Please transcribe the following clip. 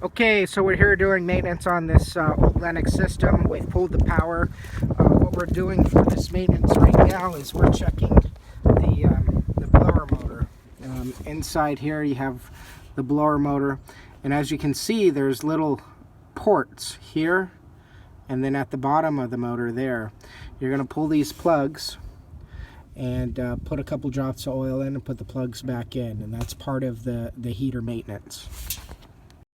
Okay, so we're here doing maintenance on this old Lennox system. We've pulled the power. What we're doing for this maintenance right now is we're checking the blower motor. Inside here you have the blower motor, and as you can see there's little ports here and then at the bottom of the motor there. You're going to pull these plugs and put a couple drops of oil in and put the plugs back in, and that's part of the heater maintenance.